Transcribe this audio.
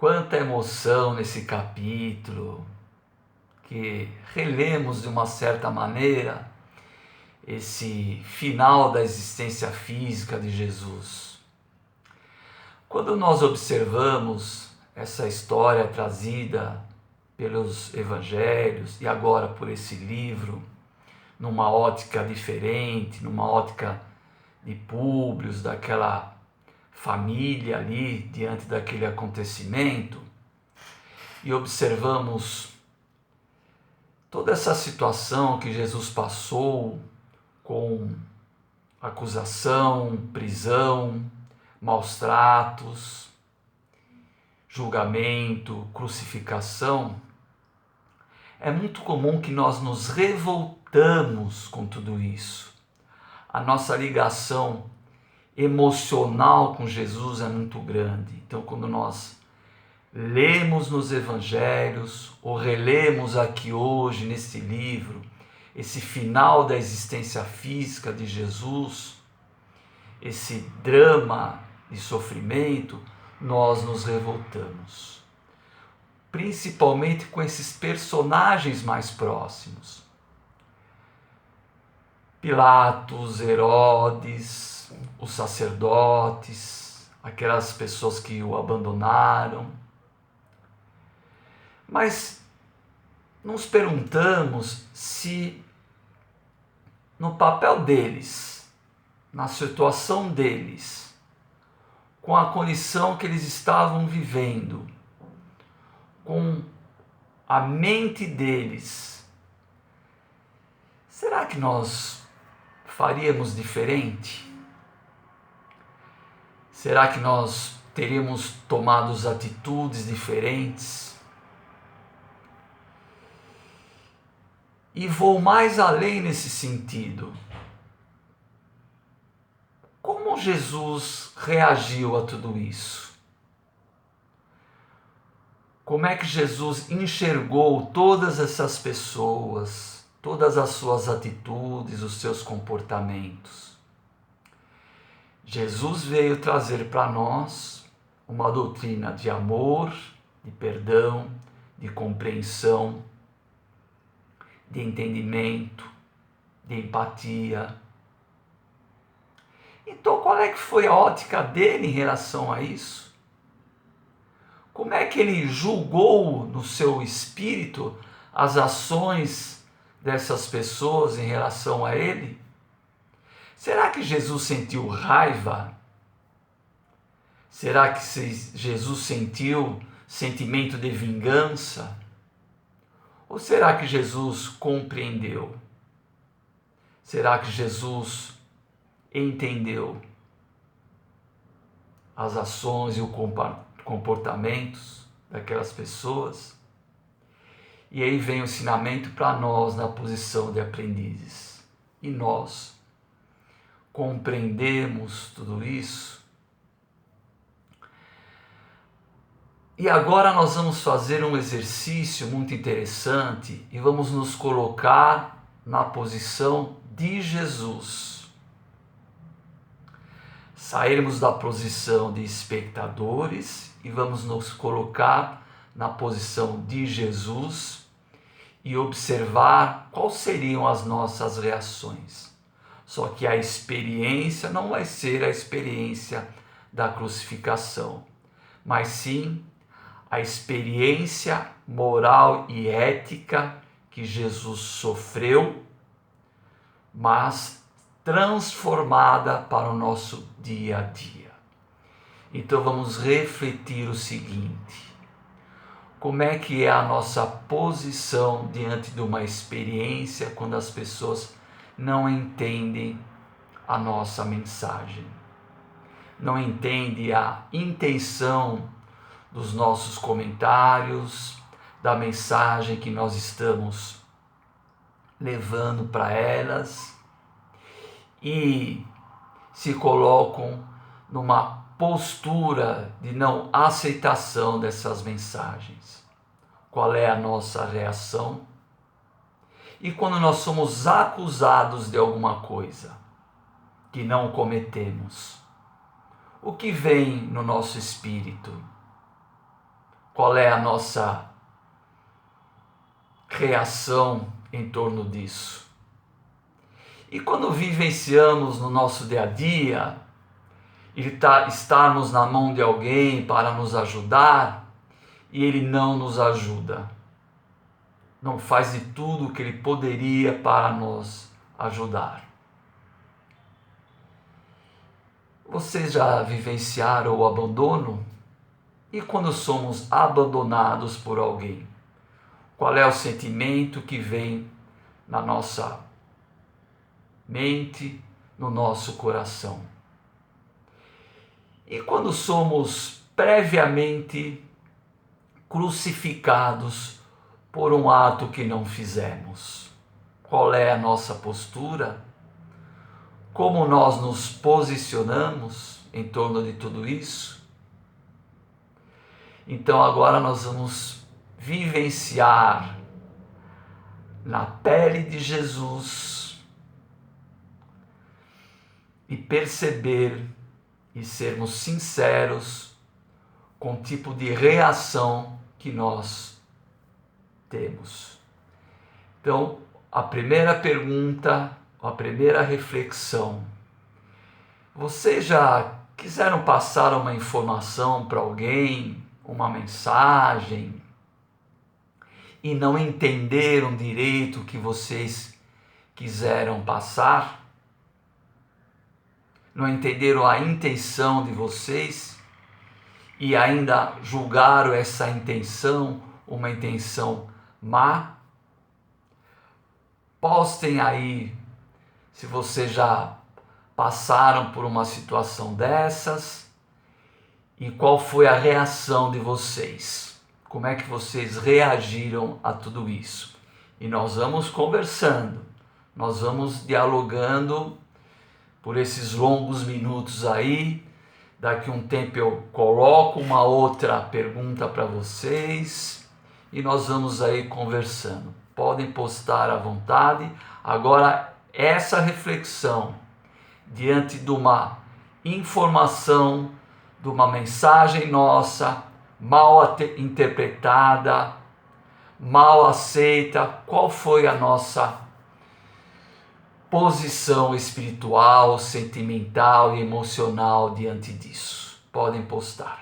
Quanta emoção nesse capítulo, que relemos de uma certa maneira esse final da existência física de Jesus. Quando nós observamos essa história trazida pelos evangelhos e agora por esse livro, numa ótica diferente, numa ótica de Públio, daquela família ali diante daquele acontecimento, e observamos toda essa situação que Jesus passou com acusação, prisão, maus tratos, julgamento, crucificação, é muito comum que nós nos revoltamos com tudo isso. A nossa ligação emocional com Jesus é muito grande. Então, quando nós lemos nos evangelhos ou relemos aqui hoje nesse livro esse final da existência física de Jesus, esse drama de sofrimento, nós nos revoltamos, principalmente com esses personagens mais próximos. Pilatos, Herodes, os sacerdotes, aquelas pessoas que o abandonaram. Mas nos perguntamos se no papel deles, na situação deles, com a condição que eles estavam vivendo, com a mente deles, será que nós faríamos diferente? Será que nós teríamos tomado atitudes diferentes? E vou mais além nesse sentido. Como Jesus reagiu a tudo isso? Como é que Jesus enxergou todas essas pessoas, todas as suas atitudes, os seus comportamentos? Jesus veio trazer para nós uma doutrina de amor, de perdão, de compreensão, de entendimento, de empatia. Então, qual é que foi a ótica dele em relação a isso? Como é que ele julgou no seu espírito as ações dessas pessoas em relação a ele? Será que Jesus sentiu raiva? Será que Jesus sentiu sentimento de vingança? Ou será que Jesus compreendeu? Será que Jesus entendeu as ações e os comportamentos daquelas pessoas? E aí vem o ensinamento para nós na posição de aprendizes. E nós compreendemos tudo isso? E agora nós vamos fazer um exercício muito interessante e vamos nos colocar na posição de Jesus. Sairmos da posição de espectadores e vamos nos colocar na posição de Jesus e observar quais seriam as nossas reações. Só que a experiência não vai ser a experiência da crucificação, mas sim a experiência moral e ética que Jesus sofreu, mas transformada para o nosso dia a dia. Então vamos refletir o seguinte: como é que é a nossa posição diante de uma experiência quando as pessoas não entendem a nossa mensagem, não entendem a intenção dos nossos comentários, da mensagem que nós estamos levando para elas, e se colocam numa postura de não aceitação dessas mensagens. Qual é a nossa reação? E quando nós somos acusados de alguma coisa que não cometemos, o que vem no nosso espírito? qual é a nossa reação em torno disso. E quando vivenciamos no nosso dia a dia, estarmos na mão de alguém para nos ajudar, e ele não nos ajuda, não faz de tudo o que ele poderia para nos ajudar. Vocês já vivenciaram o abandono? E quando somos abandonados por alguém, qual é o sentimento que vem na nossa mente, no nosso coração? E quando somos previamente crucificados por um ato que não fizemos, qual é a nossa postura? Como nós nos posicionamos em torno de tudo isso? Então agora nós vamos vivenciar na pele de Jesus e perceber e sermos sinceros com o tipo de reação que nós temos. Então, a primeira pergunta, a primeira reflexão: vocês já quiseram passar uma informação para alguém, uma mensagem, e não entenderam direito o que vocês quiseram passar? Não entenderam a intenção de vocês e ainda julgaram essa intenção uma intenção má? Postem aí se vocês já passaram por uma situação dessas e qual foi a reação de vocês. Como é que vocês reagiram a tudo isso? E nós vamos conversando, nós vamos dialogando por esses longos minutos aí. Daqui um tempo eu coloco uma outra pergunta para vocês e nós vamos aí conversando. Podem postar à vontade. Agora, essa reflexão diante de uma informação, de uma mensagem nossa, mal interpretada, mal aceita, qual foi a nossa posição espiritual, sentimental e emocional diante disso? Podem postar.